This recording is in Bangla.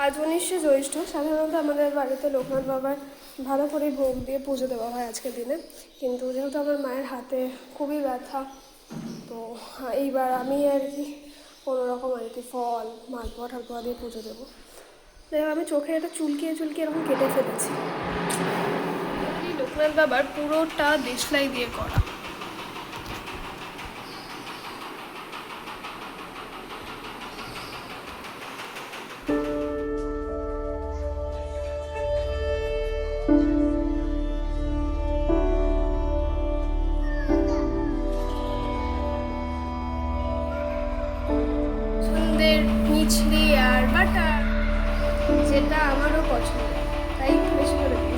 আজ 19শে জ্যৈষ্ঠ। সাধারণত আমাদের বাড়িতে লোকনাথ বাবার ভালো করে ভোগ দিয়ে পুজো দেওয়া হয় আজকের দিনে, কিন্তু যেহেতু আমার মায়ের হাতে খুবই ব্যথা, তো এইবার আমি আর কি কোনোরকম আর কি ফল মালপোয়া ঠালপোয়া দিয়ে পুজো দেবো। দেখো আমি চোখে একটা চুলকিয়ে এরকম কেটে ফেলেছি। লোকনাথ বাবার পুরোটা দেশলাই দিয়ে করা। সন্ধ্যের মিছরি আর বাটার, যেটা আমারও পছন্দ, তাই একটু বেশি করে দিই।